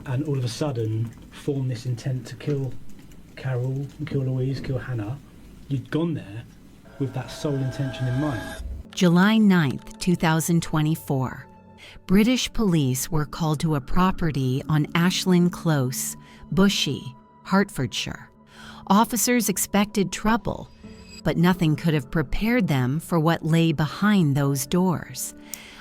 and all of a sudden formed this intent to kill Carol, kill Louise, kill Hannah. You'd gone there with that sole intention in mind. July 9th, 2024. British police were called to a property on Ashland Close, Bushy, Hertfordshire. Officers expected trouble, but nothing could have prepared them for what lay behind those doors.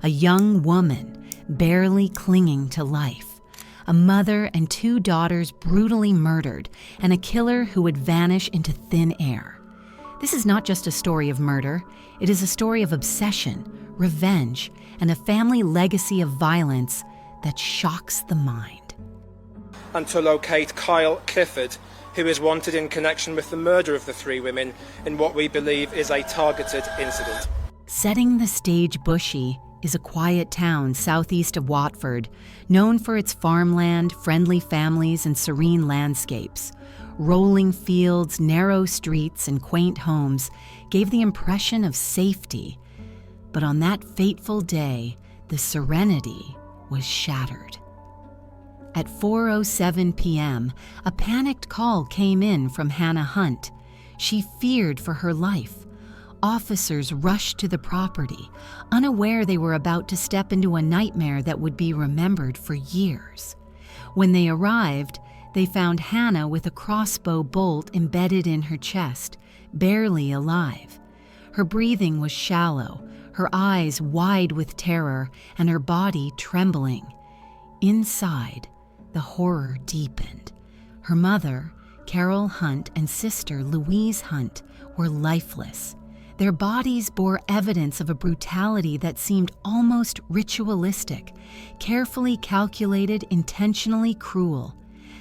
A young woman, barely clinging to life. A mother and 2 daughters brutally murdered, and a killer who would vanish into thin air. This is not just a story of murder. It is a story of obsession, revenge, and a family legacy of violence that shocks the mind. And to locate Kyle Clifford, who is wanted in connection with the murder of the 3 women in what we believe is a targeted incident. Setting the stage, Bushy is a quiet town southeast of Watford, known for its farmland, friendly families, and serene landscapes. Rolling fields, narrow streets, and quaint homes gave the impression of safety. But on that fateful day, the serenity was shattered. At 4:07 p.m., a panicked call came in from Hannah Hunt. She feared for her life. Officers rushed to the property, unaware they were about to step into a nightmare that would be remembered for years. When they arrived, they found Hannah with a crossbow bolt embedded in her chest, barely alive. Her breathing was shallow, her eyes wide with terror, and her body trembling. Inside, the horror deepened. Her mother, Carol Hunt, and sister, Louise Hunt, were lifeless. Their bodies bore evidence of a brutality that seemed almost ritualistic, carefully calculated, intentionally cruel.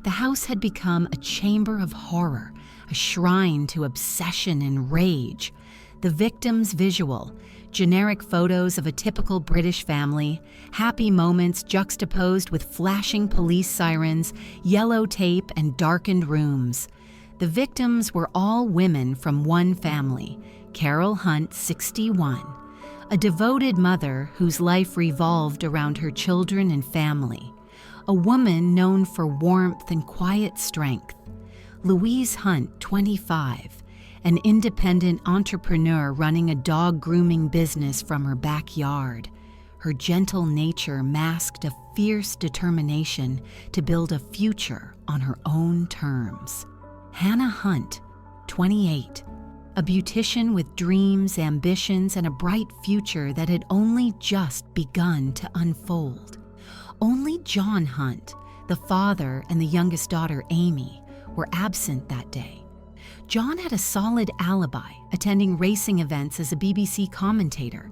The house had become a chamber of horror, a shrine to obsession and rage. The victim's visual, generic photos of a typical British family, happy moments juxtaposed with flashing police sirens, yellow tape, and darkened rooms. The victims were all women from one family, Carol Hunt, 61, a devoted mother whose life revolved around her children and family, a woman known for warmth and quiet strength. Louise Hunt, 25, an independent entrepreneur running a dog grooming business from her backyard. Her gentle nature masked a fierce determination to build a future on her own terms. Hannah Hunt, 28, a beautician with dreams, ambitions, and a bright future that had only just begun to unfold. Only John Hunt, the father, and the youngest daughter, Amy, were absent that day. John had a solid alibi, attending racing events as a BBC commentator,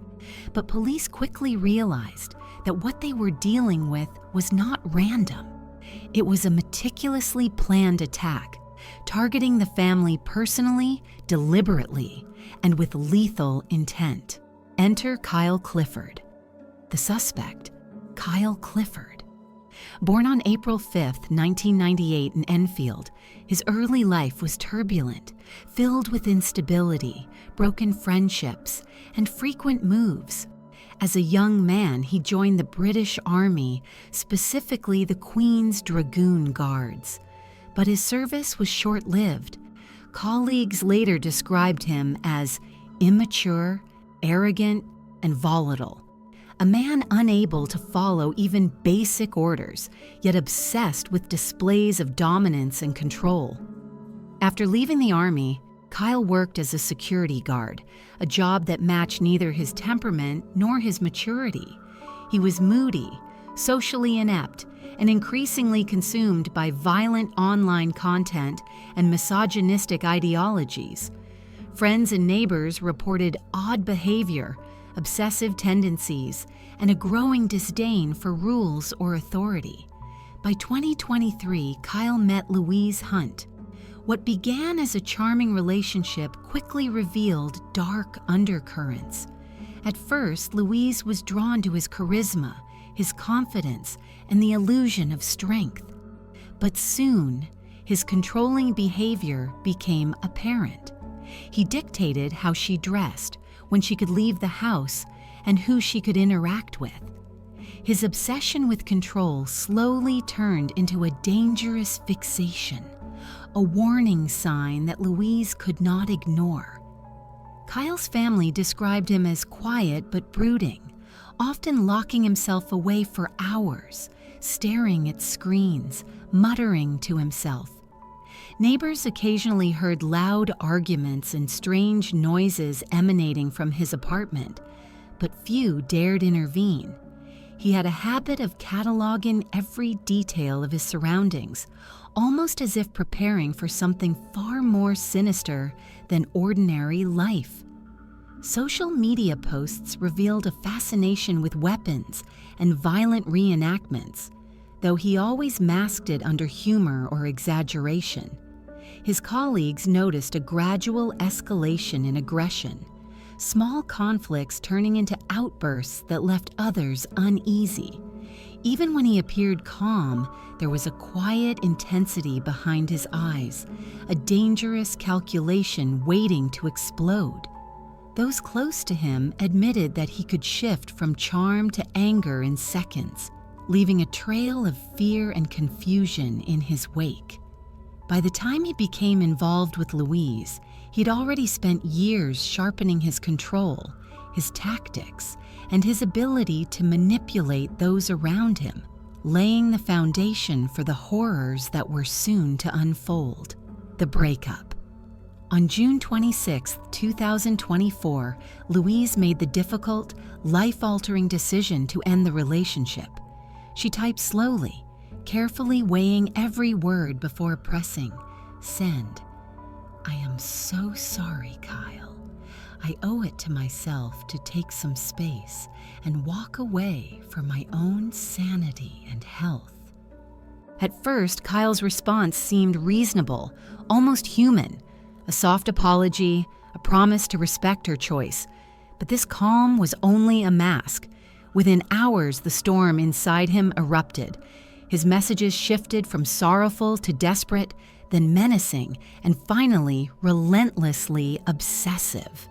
but police quickly realized that what they were dealing with was not random. It was a meticulously planned attack, targeting the family personally, deliberately, and with lethal intent. Enter Kyle Clifford. The suspect, Kyle Clifford. Born on April 5, 1998 in Enfield, his early life was turbulent, filled with instability, broken friendships, and frequent moves. As a young man, he joined the British Army, specifically the Queen's Dragoon Guards. But his service was short-lived. Colleagues later described him as immature, arrogant, and volatile. A man unable to follow even basic orders, yet obsessed with displays of dominance and control. After leaving the Army, Kyle worked as a security guard, a job that matched neither his temperament nor his maturity. He was moody, socially inept, and increasingly consumed by violent online content and misogynistic ideologies. Friends and neighbors reported odd behavior, obsessive tendencies, and a growing disdain for rules or authority. By 2023, Kyle met Louise Hunt. What began as a charming relationship quickly revealed dark undercurrents. At first, Louise was drawn to his charisma, his confidence, and the illusion of strength. But soon, his controlling behavior became apparent. He dictated how she dressed, when she could leave the house, and who she could interact with. His obsession with control slowly turned into a dangerous fixation, a warning sign that Louise could not ignore. Kyle's family described him as quiet but brooding, often locking himself away for hours, staring at screens, muttering to himself. Neighbors occasionally heard loud arguments and strange noises emanating from his apartment, but few dared intervene. He had a habit of cataloging every detail of his surroundings, almost as if preparing for something far more sinister than ordinary life. Social media posts revealed a fascination with weapons and violent reenactments, though he always masked it under humor or exaggeration. His colleagues noticed a gradual escalation in aggression, small conflicts turning into outbursts that left others uneasy. Even when he appeared calm, there was a quiet intensity behind his eyes, a dangerous calculation waiting to explode. Those close to him admitted that he could shift from charm to anger in seconds, leaving a trail of fear and confusion in his wake. By the time he became involved with Louise, he'd already spent years sharpening his control, his tactics, and his ability to manipulate those around him, laying the foundation for the horrors that were soon to unfold. The breakup. On June 26, 2024, Louise made the difficult, life-altering decision to end the relationship. She typed slowly, carefully weighing every word before pressing send. "I am so sorry, Kyle. I owe it to myself to take some space and walk away for my own sanity and health." At first, Kyle's response seemed reasonable, almost human. A soft apology, a promise to respect her choice. But this calm was only a mask. Within hours, the storm inside him erupted. His messages shifted from sorrowful to desperate, then menacing, and finally relentlessly obsessive.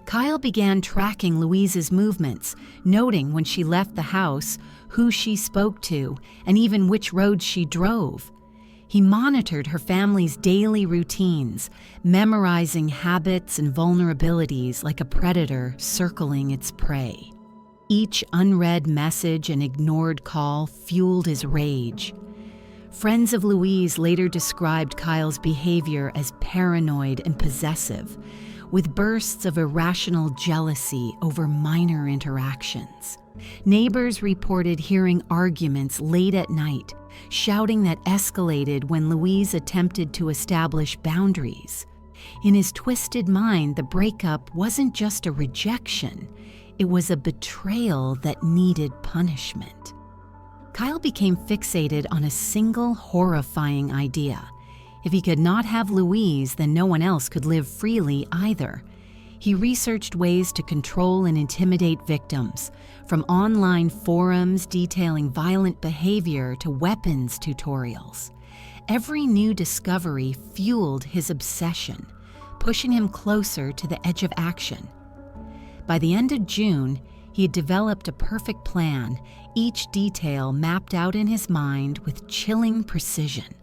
Kyle began tracking Louise's movements, noting when she left the house, who she spoke to, and even which roads she drove. He monitored her family's daily routines, memorizing habits and vulnerabilities like a predator circling its prey. Each unread message and ignored call fueled his rage. Friends of Louise later described Kyle's behavior as paranoid and possessive, with bursts of irrational jealousy over minor interactions. Neighbors reported hearing arguments late at night, shouting that escalated when Louise attempted to establish boundaries. In his twisted mind, the breakup wasn't just a rejection, it was a betrayal that needed punishment. Kyle became fixated on a single horrifying idea. If he could not have Louise, then no one else could live freely either. He researched ways to control and intimidate victims, from online forums detailing violent behavior to weapons tutorials. Every new discovery fueled his obsession, pushing him closer to the edge of action. By the end of June, he had developed a perfect plan, each detail mapped out in his mind with chilling precision.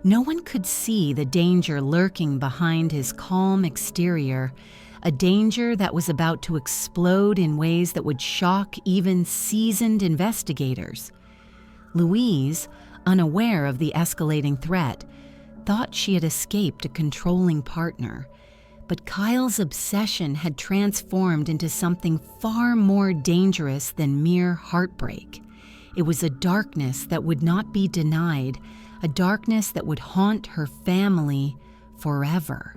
No one could see the danger lurking behind his calm exterior, a danger that was about to explode in ways that would shock even seasoned investigators. Louise, unaware of the escalating threat, thought she had escaped a controlling partner. But Kyle's obsession had transformed into something far more dangerous than mere heartbreak. It was a darkness that would not be denied, a darkness that would haunt her family forever.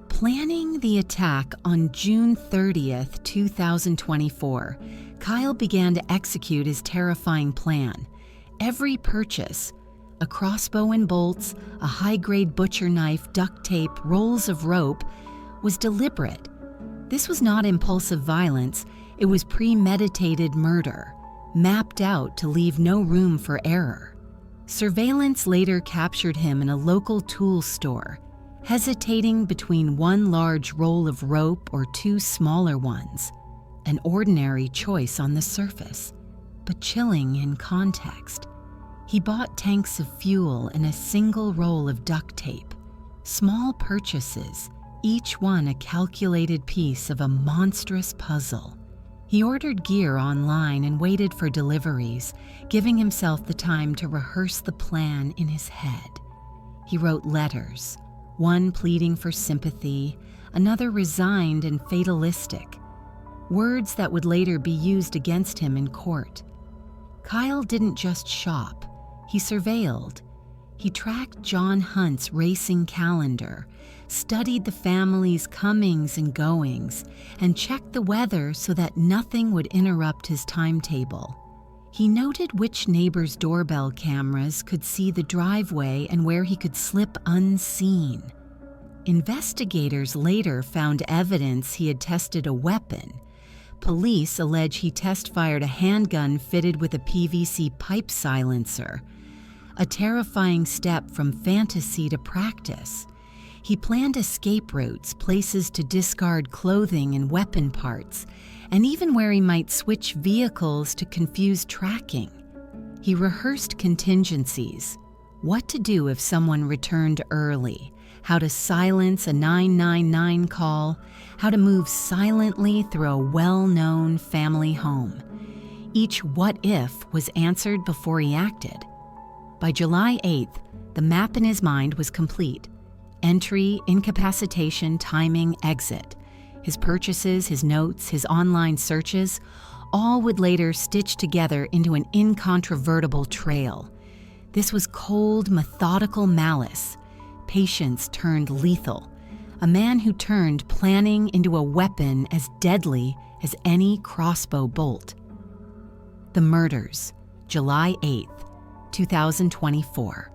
Planning the attack on June 30th, 2024, Kyle began to execute his terrifying plan. Every purchase, a crossbow and bolts, a high-grade butcher knife, duct tape, rolls of rope, was deliberate. This was not impulsive violence, it was premeditated murder, mapped out to leave no room for error. Surveillance later captured him in a local tool store, hesitating between one large roll of rope or two smaller ones. an ordinary choice on the surface, but chilling in context. He bought tanks of fuel and a single roll of duct tape. Small purchases, each one a calculated piece of a monstrous puzzle. He ordered gear online and waited for deliveries, giving himself the time to rehearse the plan in his head. He wrote letters, one pleading for sympathy, another resigned and fatalistic, words that would later be used against him in court. Kyle didn't just shop, he surveilled. He tracked John Hunt's racing calendar, studied the family's comings and goings, and checked the weather so that nothing would interrupt his timetable. He noted which neighbors' doorbell cameras could see the driveway and where he could slip unseen. Investigators later found evidence he had tested a weapon. Police allege he test-fired a handgun fitted with a PVC pipe silencer, a terrifying step from fantasy to practice. He planned escape routes, places to discard clothing and weapon parts, and even where he might switch vehicles to confuse tracking. He rehearsed contingencies, what to do if someone returned early, how to silence a 999 call, how to move silently through a well-known family home. Each what if was answered before he acted. By July 8th, the map in his mind was complete. Entry, incapacitation, timing, exit. His purchases, his notes, his online searches, all would later stitch together into an incontrovertible trail. This was cold, methodical malice. Patience turned lethal. A man who turned planning into a weapon as deadly as any crossbow bolt. The murders, July 8th, 2024.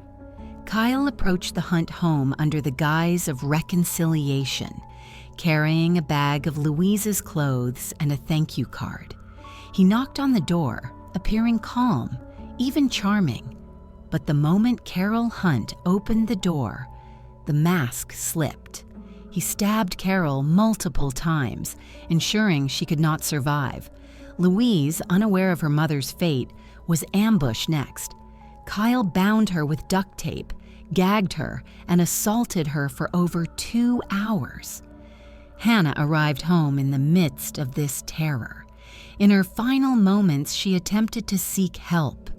Kyle approached the Hunt home under the guise of reconciliation, carrying a bag of Louise's clothes and a thank you card. He knocked on the door, appearing calm, even charming. But the moment Carol Hunt opened the door, the mask slipped. He stabbed Carol multiple times, ensuring she could not survive. Louise, unaware of her mother's fate, was ambushed next. Kyle bound her with duct tape, gagged her, and assaulted her for over 2 hours. Hannah arrived home in the midst of this terror. In her final moments, she attempted to seek help.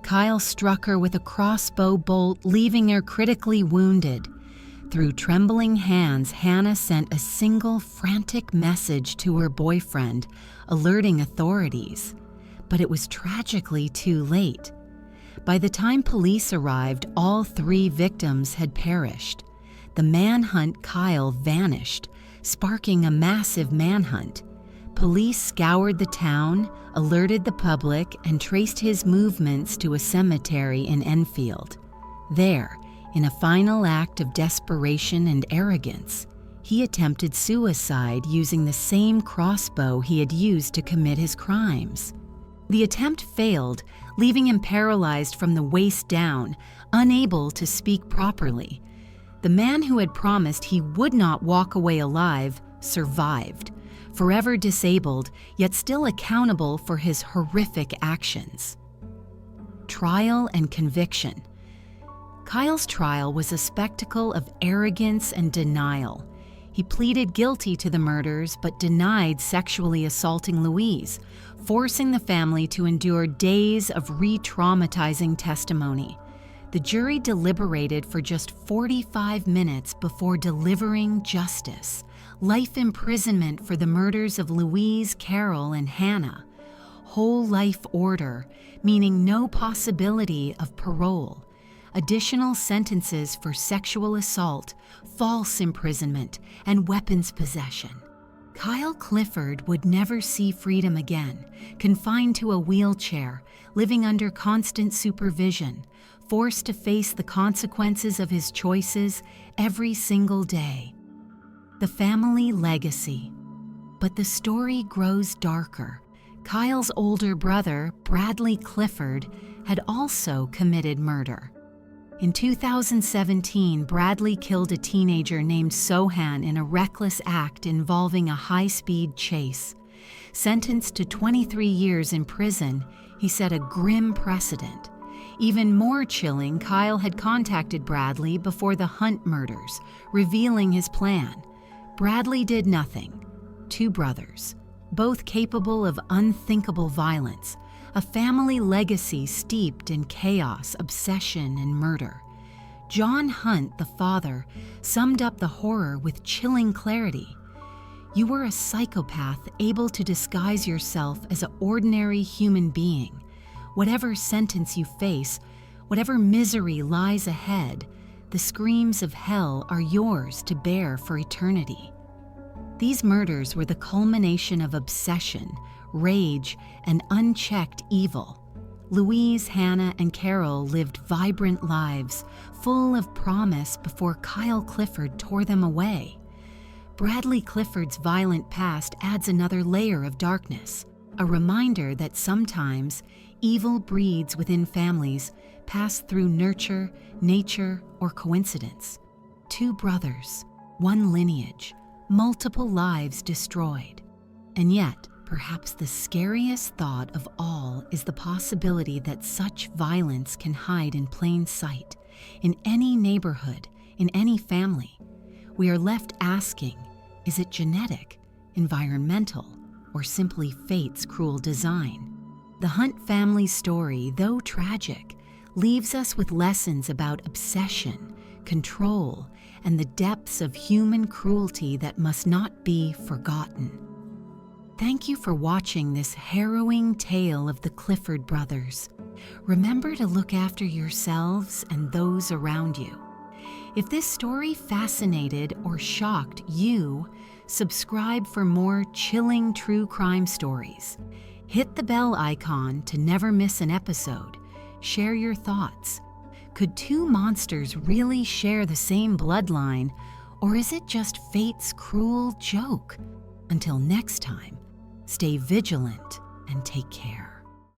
Kyle struck her with a crossbow bolt, leaving her critically wounded. Through trembling hands, Hannah sent a single frantic message to her boyfriend, alerting authorities. But it was tragically too late. By the time police arrived, all 3 victims had perished. The manhunt Kyle vanished, sparking a massive manhunt. Police scoured the town, alerted the public, and traced his movements to a cemetery in Enfield. There, in a final act of desperation and arrogance, he attempted suicide using the same crossbow he had used to commit his crimes. The attempt failed, leaving him paralyzed from the waist down, unable to speak properly. The man who had promised he would not walk away alive survived, forever disabled, yet still accountable for his horrific actions. Trial and conviction. Kyle's trial was a spectacle of arrogance and denial. He pleaded guilty to the murders but denied sexually assaulting Louise, forcing the family to endure days of re-traumatizing testimony. The jury deliberated for just 45 minutes before delivering justice. Life imprisonment for the murders of Louise, Carol, and Hannah. Whole life order, meaning no possibility of parole. Additional sentences for sexual assault, false imprisonment, and weapons possession. Kyle Clifford would never see freedom again, confined to a wheelchair, living under constant supervision, forced to face the consequences of his choices every single day. The family legacy. But the story grows darker. Kyle's older brother, Bradley Clifford, had also committed murder. In 2017, Bradley killed a teenager named Sohan in a reckless act involving a high-speed chase. Sentenced to 23 years in prison, he set a grim precedent. Even more chilling, Kyle had contacted Bradley before the Hunt murders, revealing his plan. Bradley did nothing. Two brothers, both capable of unthinkable violence, a family legacy steeped in chaos, obsession, and murder. John Hunt, the father, summed up the horror with chilling clarity. You were a psychopath able to disguise yourself as an ordinary human being. Whatever sentence you face, whatever misery lies ahead, the screams of hell are yours to bear for eternity. These murders were the culmination of obsession, rage, and unchecked evil. Louise, Hannah, and Carol lived vibrant lives, full of promise before Kyle Clifford tore them away. Bradley Clifford's violent past adds another layer of darkness, a reminder that sometimes evil breeds within families pass through nurture, nature, or coincidence. Two brothers, one lineage, multiple lives destroyed. And yet, perhaps the scariest thought of all is the possibility that such violence can hide in plain sight, in any neighborhood, in any family. We are left asking, is it genetic, environmental, or simply fate's cruel design? The Hunt family's story, though tragic, leaves us with lessons about obsession, control, and the depths of human cruelty that must not be forgotten. Thank you for watching this harrowing tale of the Clifford brothers. Remember to look after yourselves and those around you. If this story fascinated or shocked you, subscribe for more chilling true crime stories. Hit the bell icon to never miss an episode. Share your thoughts. Could two monsters really share the same bloodline, or is it just fate's cruel joke? Until next time, stay vigilant and take care.